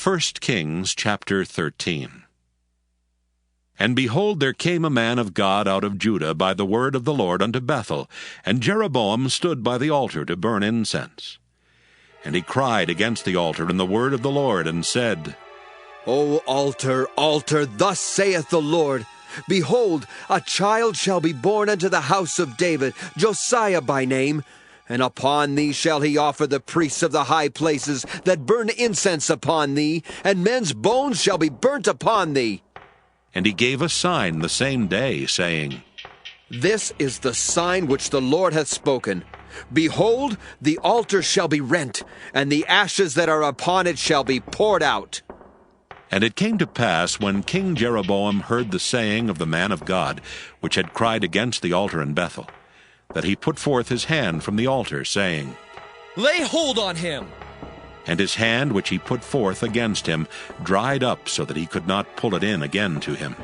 1 Kings chapter 13. And behold, there came a man of God out of Judah by the word of the Lord unto Bethel, and Jeroboam stood by the altar to burn incense. And he cried against the altar in the word of the Lord, and said, O altar, altar, thus saith the Lord, Behold, a child shall be born unto the house of David, Josiah by name, and upon thee shall he offer the priests of the high places that burn incense upon thee, and men's bones shall be burnt upon thee. And he gave a sign the same day, saying, This is the sign which the Lord hath spoken. Behold, the altar shall be rent, and the ashes that are upon it shall be poured out. And it came to pass, when King Jeroboam heard the saying of the man of God, which had cried against the altar in Bethel, that he put forth his hand from the altar, saying, Lay hold on him! And his hand which he put forth against him dried up, so that he could not pull it in again to him.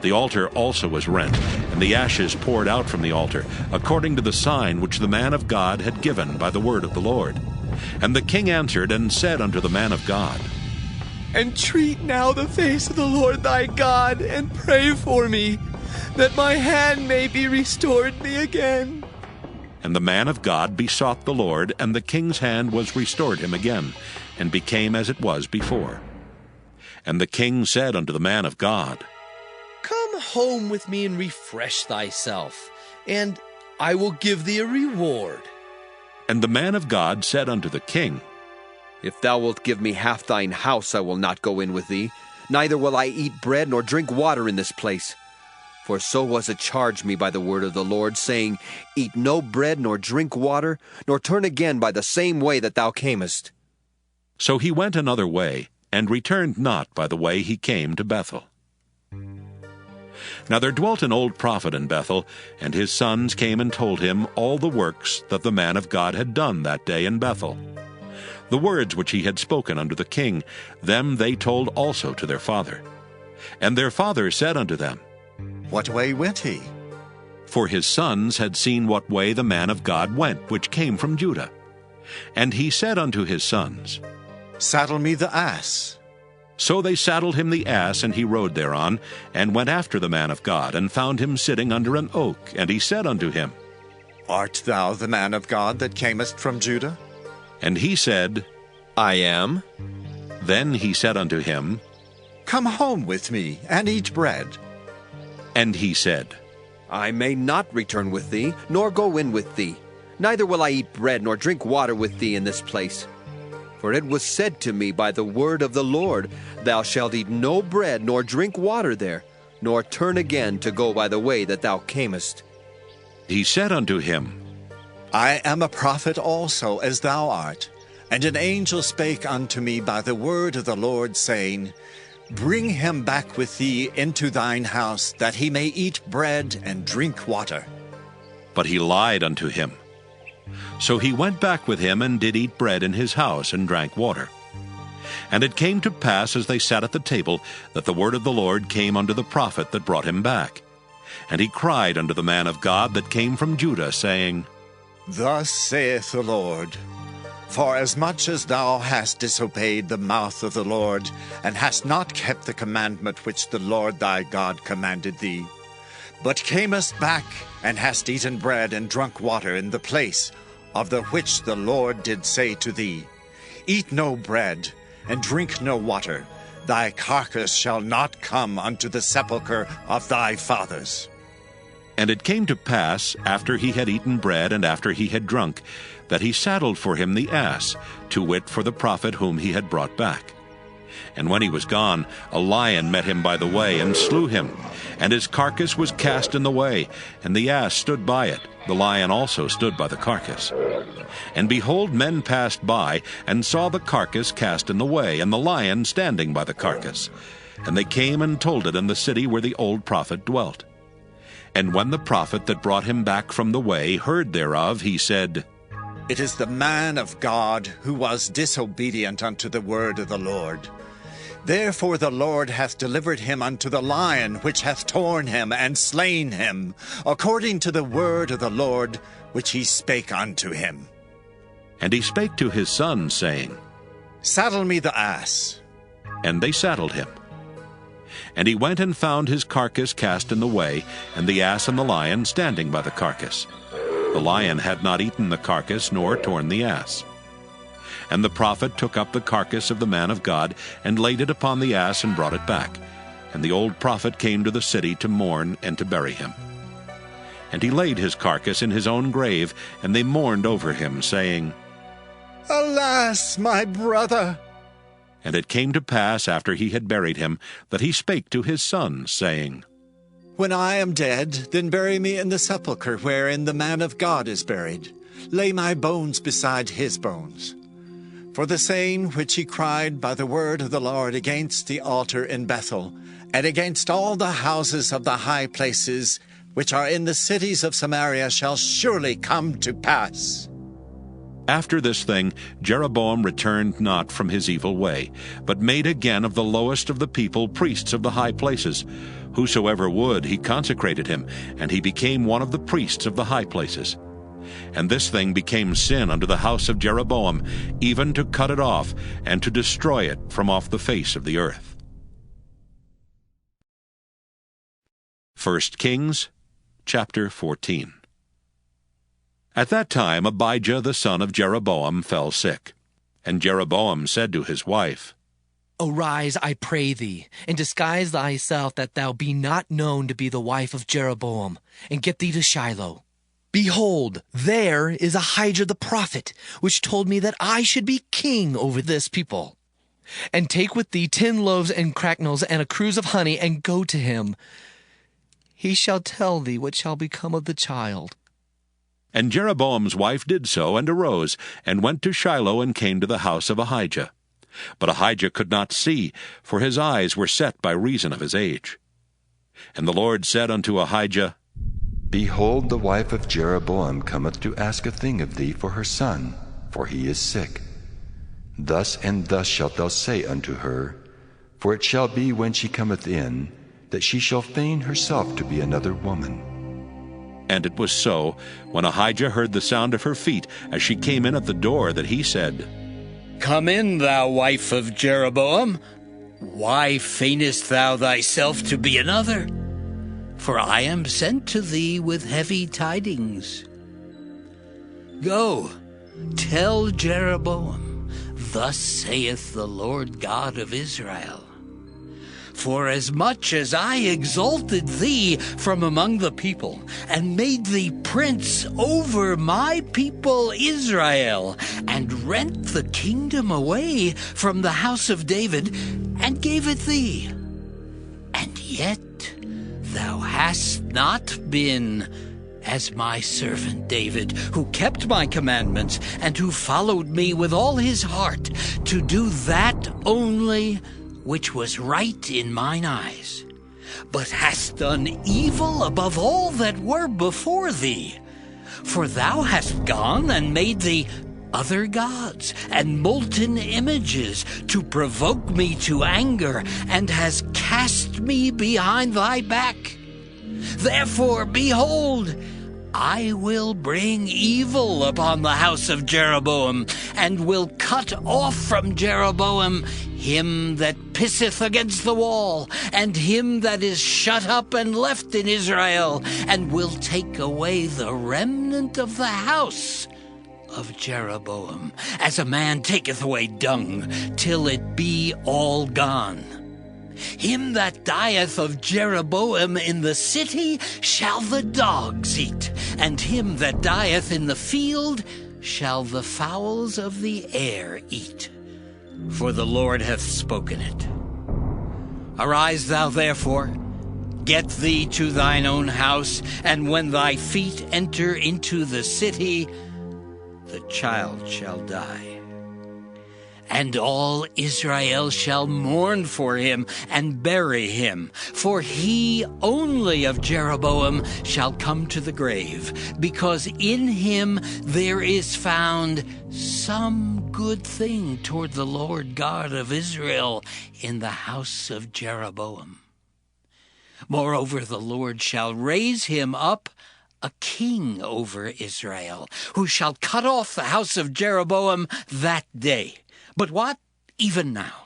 The altar also was rent, and the ashes poured out from the altar, according to the sign which the man of God had given by the word of the Lord. And the king answered and said unto the man of God, Entreat now the face of the Lord thy God, and pray for me, that my hand may be restored me again. And the man of God besought the Lord, and the king's hand was restored him again, and became as it was before. And the king said unto the man of God, Come home with me and refresh thyself, and I will give thee a reward. And the man of God said unto the king, If thou wilt give me half thine house, I will not go in with thee, neither will I eat bread nor drink water in this place. For so was it charged me by the word of the Lord, saying, Eat no bread nor drink water, nor turn again by the same way that thou camest. So he went another way, and returned not by the way he came to Bethel. Now there dwelt an old prophet in Bethel, and his sons came and told him all the works that the man of God had done that day in Bethel. The words which he had spoken unto the king, them they told also to their father. And their father said unto them, What way went he? For his sons had seen what way the man of God went, which came from Judah. And he said unto his sons, Saddle me the ass. So they saddled him the ass, and he rode thereon, and went after the man of God, and found him sitting under an oak. And he said unto him, Art thou the man of God that camest from Judah? And he said, I am. Then he said unto him, Come home with me, and eat bread. And he said, I may not return with thee, nor go in with thee. Neither will I eat bread nor drink water with thee in this place. For it was said to me by the word of the Lord, Thou shalt eat no bread nor drink water there, nor turn again to go by the way that thou camest. He said unto him, I am a prophet also, as thou art. And an angel spake unto me by the word of the Lord, saying, Bring him back with thee into thine house, that he may eat bread and drink water. But he lied unto him. So he went back with him, and did eat bread in his house, and drank water. And it came to pass, as they sat at the table, that the word of the Lord came unto the prophet that brought him back. And he cried unto the man of God that came from Judah, saying, Thus saith the Lord, Forasmuch as thou hast disobeyed the mouth of the Lord, and hast not kept the commandment which the Lord thy God commanded thee, but camest back, and hast eaten bread and drunk water in the place of the which the Lord did say to thee, Eat no bread, and drink no water, thy carcass shall not come unto the sepulchre of thy fathers. And it came to pass, after he had eaten bread, and after he had drunk, that he saddled for him the ass, to wit, for the prophet whom he had brought back. And when he was gone, a lion met him by the way, and slew him. And his carcass was cast in the way, and the ass stood by it. The lion also stood by the carcass. And behold, men passed by, and saw the carcass cast in the way, and the lion standing by the carcass. And they came and told it in the city where the old prophet dwelt. And when the prophet that brought him back from the way heard thereof, he said, It is the man of God who was disobedient unto the word of the Lord. Therefore the Lord hath delivered him unto the lion, which hath torn him and slain him, according to the word of the Lord, which he spake unto him. And he spake to his son, saying, Saddle me the ass. And they saddled him. And he went and found his carcass cast in the way, and the ass and the lion standing by the carcass. The lion had not eaten the carcass, nor torn the ass. And the prophet took up the carcass of the man of God, and laid it upon the ass, and brought it back. And the old prophet came to the city to mourn and to bury him. And he laid his carcass in his own grave, and they mourned over him, saying, Alas, my brother! And it came to pass, after he had buried him, that he spake to his son, saying, When I am dead, then bury me in the sepulchre wherein the man of God is buried. Lay my bones beside his bones. For the saying which he cried by the word of the Lord against the altar in Bethel, and against all the houses of the high places which are in the cities of Samaria, shall surely come to pass. After this thing, Jeroboam returned not from his evil way, but made again of the lowest of the people priests of the high places. Whosoever would, he consecrated him, and he became one of the priests of the high places. And this thing became sin unto the house of Jeroboam, even to cut it off, and to destroy it from off the face of the earth. 1 Kings, chapter 14. At that time Abijah the son of Jeroboam fell sick. And Jeroboam said to his wife, Arise, I pray thee, and disguise thyself, that thou be not known to be the wife of Jeroboam, and get thee to Shiloh. Behold, there is Ahijah the prophet, which told me that I should be king over this people. And take with thee 10 loaves and cracknels and a cruse of honey, and go to him. He shall tell thee what shall become of the child. And Jeroboam's wife did so, and arose, and went to Shiloh, and came to the house of Ahijah. But Ahijah could not see, for his eyes were set by reason of his age. And the Lord said unto Ahijah, Behold, the wife of Jeroboam cometh to ask a thing of thee for her son, for he is sick. Thus and thus shalt thou say unto her, for it shall be when she cometh in, that she shall feign herself to be another woman. And it was so, when Ahijah heard the sound of her feet, as she came in at the door, that he said, Come in, thou wife of Jeroboam. Why feignest thou thyself to be another? For I am sent to thee with heavy tidings. Go, tell Jeroboam, Thus saith the Lord God of Israel, Forasmuch as I exalted thee from among the people, and made thee prince over my people Israel, and rent the kingdom away from the house of David, and gave it thee, and yet thou hast not been as my servant David, who kept my commandments, and who followed me with all his heart, to do that only which was right in mine eyes, but hast done evil above all that were before thee. For thou hast gone and made thee other gods and molten images to provoke me to anger, and hast cast me behind thy back. Therefore, behold, I will bring evil upon the house of Jeroboam, and will cut off from Jeroboam him that pisseth against the wall, and him that is shut up and left in Israel, and will take away the remnant of the house of Jeroboam, as a man taketh away dung, till it be all gone. Him that dieth of Jeroboam in the city shall the dogs eat, and him that dieth in the field shall the fowls of the air eat. For the Lord hath spoken it. Arise thou therefore, get thee to thine own house, and when thy feet enter into the city, the child shall die. And all Israel shall mourn for him and bury him, for he only of Jeroboam shall come to the grave, because in him there is found some good thing toward the Lord God of Israel in the house of Jeroboam. Moreover, the Lord shall raise him up a king over Israel, who shall cut off the house of Jeroboam that day. But what? even now.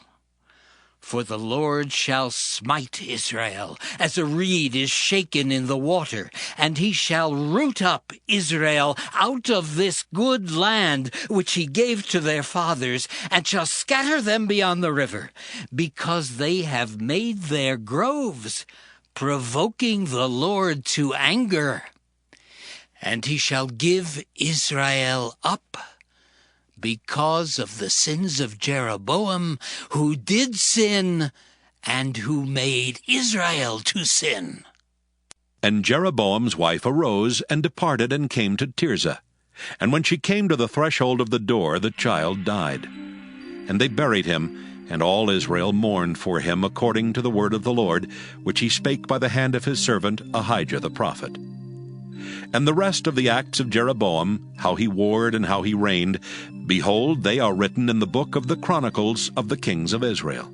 For the Lord shall smite Israel, as a reed is shaken in the water, and he shall root up Israel out of this good land which he gave to their fathers, and shall scatter them beyond the river, because they have made their groves, provoking the Lord to anger. And he shall give Israel up, because of the sins of Jeroboam, who did sin, and who made Israel to sin. And Jeroboam's wife arose and departed and came to Tirzah. And when she came to the threshold of the door, the child died. And they buried him, and all Israel mourned for him according to the word of the Lord, which he spake by the hand of his servant Ahijah the prophet. And the rest of the acts of Jeroboam, how he warred and how he reigned, behold, they are written in the book of the Chronicles of the kings of Israel.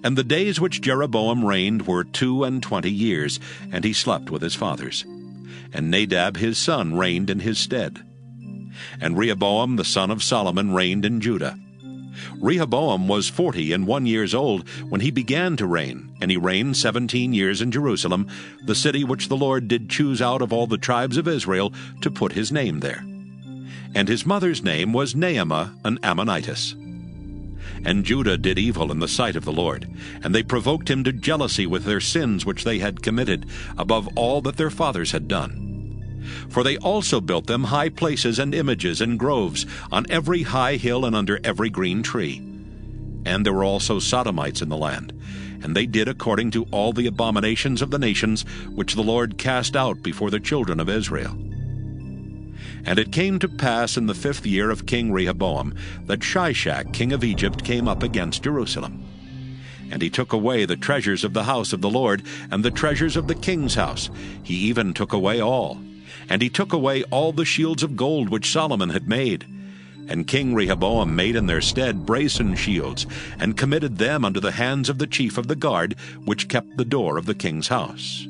And the days which Jeroboam reigned were 22 years, and he slept with his fathers. And Nadab his son reigned in his stead. And Rehoboam the son of Solomon reigned in Judah. Rehoboam was 41 years old when he began to reign, and he reigned 17 years in Jerusalem, the city which the Lord did choose out of all the tribes of Israel to put his name there. And his mother's name was Naamah, an Ammonitess. And Judah did evil in the sight of the Lord, and they provoked him to jealousy with their sins which they had committed, above all that their fathers had done. For they also built them high places and images and groves on every high hill and under every green tree. And there were also Sodomites in the land, and they did according to all the abominations of the nations which the Lord cast out before the children of Israel. And it came to pass in the 5th year of King Rehoboam that Shishak king of Egypt came up against Jerusalem. And he took away the treasures of the house of the Lord and the treasures of the king's house. He even took away all. And he took away all the shields of gold which Solomon had made. And King Rehoboam made in their stead brazen shields, and committed them unto the hands of the chief of the guard, which kept the door of the king's house.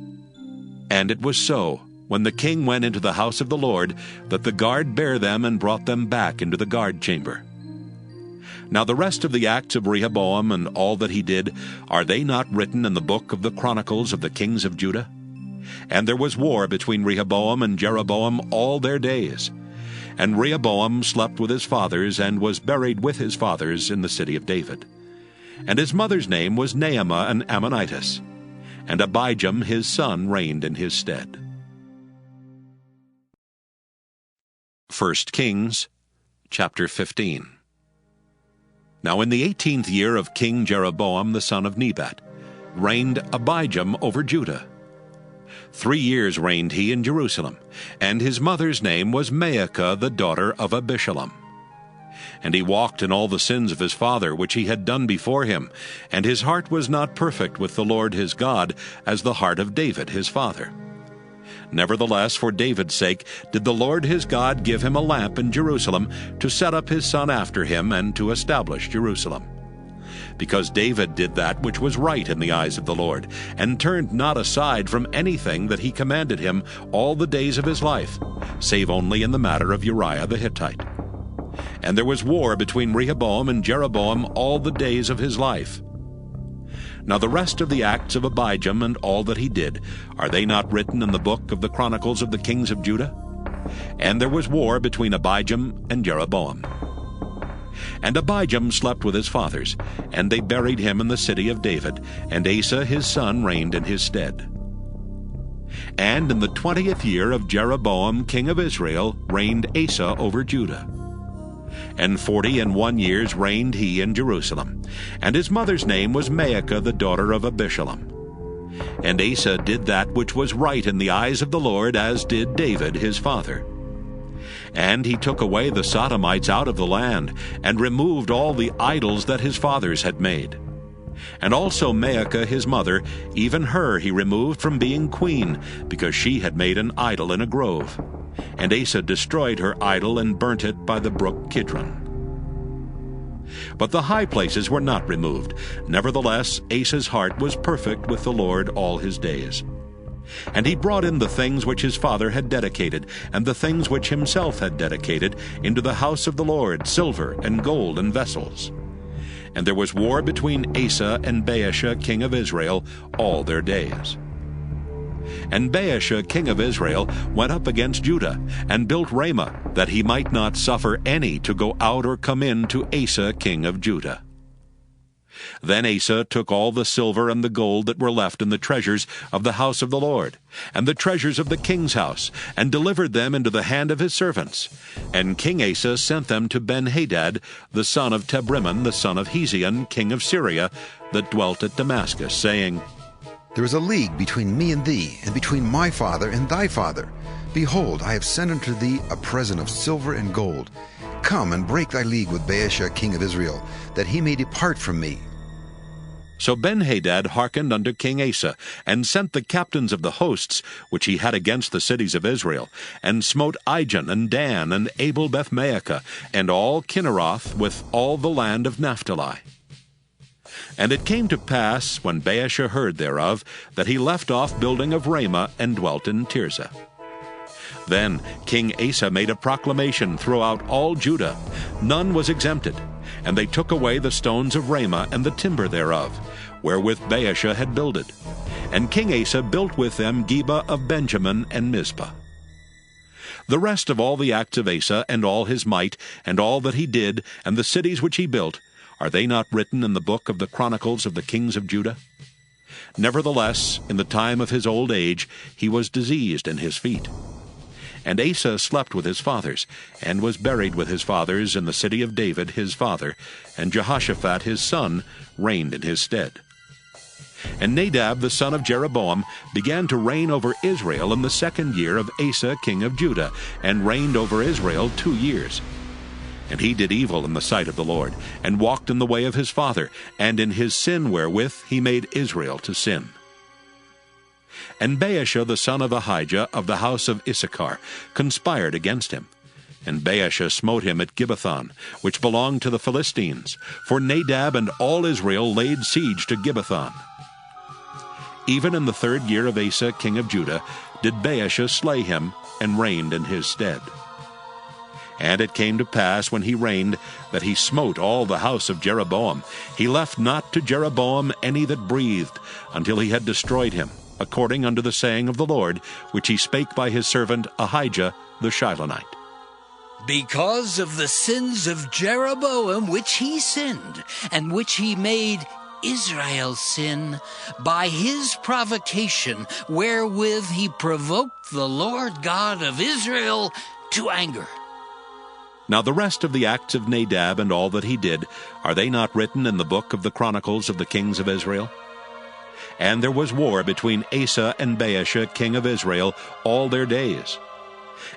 And it was so, when the king went into the house of the Lord, that the guard bare them and brought them back into the guard chamber. Now the rest of the acts of Rehoboam and all that he did, are they not written in the book of the Chronicles of the kings of Judah? And there was war between Rehoboam and Jeroboam all their days. And Rehoboam slept with his fathers, and was buried with his fathers in the city of David. And his mother's name was Naamah an Ammonitess. And Abijam his son reigned in his stead. 1 Kings chapter 15. Now in the 18th year of King Jeroboam the son of Nebat, reigned Abijam over Judah. 3 years reigned he in Jerusalem, and his mother's name was Maacah the daughter of Abishalom. And he walked in all the sins of his father, which he had done before him, and his heart was not perfect with the Lord his God, as the heart of David his father. Nevertheless, for David's sake did the Lord his God give him a lamp in Jerusalem, to set up his son after him, and to establish Jerusalem. Because David did that which was right in the eyes of the Lord, and turned not aside from anything that he commanded him all the days of his life, save only in the matter of Uriah the Hittite. And there was war between Rehoboam and Jeroboam all the days of his life. Now the rest of the acts of Abijam and all that he did, are they not written in the book of the Chronicles of the kings of Judah? And there was war between Abijam and Jeroboam. And Abijam slept with his fathers, and they buried him in the city of David, and Asa his son reigned in his stead. And in the 20th year of Jeroboam king of Israel reigned Asa over Judah. And 41 years reigned he in Jerusalem, and his mother's name was Maacah the daughter of Abishalom. And Asa did that which was right in the eyes of the Lord, as did David his father. And he took away the Sodomites out of the land, and removed all the idols that his fathers had made. And also Maacah his mother, even her he removed from being queen, because she had made an idol in a grove. And Asa destroyed her idol, and burnt it by the brook Kidron. But the high places were not removed. Nevertheless, Asa's heart was perfect with the Lord all his days. And he brought in the things which his father had dedicated, and the things which himself had dedicated, into the house of the Lord, silver and gold and vessels. And there was war between Asa and Baasha king of Israel all their days. And Baasha king of Israel went up against Judah, and built Ramah, that he might not suffer any to go out or come in to Asa king of Judah. Then Asa took all the silver and the gold that were left in the treasures of the house of the Lord, and the treasures of the king's house, and delivered them into the hand of his servants. And King Asa sent them to Benhadad, the son of Tebrimmon, the son of Hezion, king of Syria, that dwelt at Damascus, saying, There is a league between me and thee, and between my father and thy father. Behold, I have sent unto thee a present of silver and gold. Come and break thy league with Baasha king of Israel, that he may depart from me. So Benhadad hearkened unto King Asa, and sent the captains of the hosts which he had against the cities of Israel, and smote Ijon, and Dan, and Abel Bethmaachah, and all Kinneroth, with all the land of Naphtali. And it came to pass, when Baasha heard thereof, that he left off building of Ramah, and dwelt in Tirzah. Then King Asa made a proclamation throughout all Judah. None was exempted. And they took away the stones of Ramah and the timber thereof, wherewith Baasha had builded. And King Asa built with them Geba of Benjamin and Mizpah. The rest of all the acts of Asa, and all his might, and all that he did, and the cities which he built, are they not written in the book of the Chronicles of the kings of Judah? Nevertheless, in the time of his old age, he was diseased in his feet. And Asa slept with his fathers, and was buried with his fathers in the city of David his father, and Jehoshaphat his son reigned in his stead. And Nadab the son of Jeroboam began to reign over Israel in the 2nd year of Asa king of Judah, and reigned over Israel 2 years. And he did evil in the sight of the Lord, and walked in the way of his father, and in his sin wherewith he made Israel to sin. And Baasha the son of Ahijah of the house of Issachar conspired against him. And Baasha smote him at Gibbethon, which belonged to the Philistines, for Nadab and all Israel laid siege to Gibbethon. Even in the 3rd year of Asa king of Judah did Baasha slay him, and reigned in his stead. And it came to pass, when he reigned, that he smote all the house of Jeroboam. He left not to Jeroboam any that breathed, until he had destroyed him, according unto the saying of the Lord, which he spake by his servant Ahijah the Shilonite. Because of the sins of Jeroboam which he sinned, and which he made Israel sin, by his provocation wherewith he provoked the Lord God of Israel to anger. Now the rest of the acts of Nadab and all that he did, are they not written in the book of the Chronicles of the kings of Israel? And there was war between Asa and Baasha king of Israel all their days.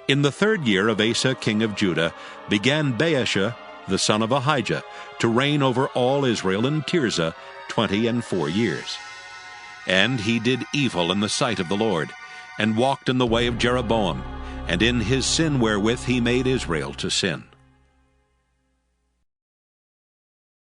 In the 3rd year of Asa king of Judah began Baasha the son of Ahijah to reign over all Israel in Tirzah 24 years. And he did evil in the sight of the Lord, and walked in the way of Jeroboam, and in his sin wherewith he made Israel to sin.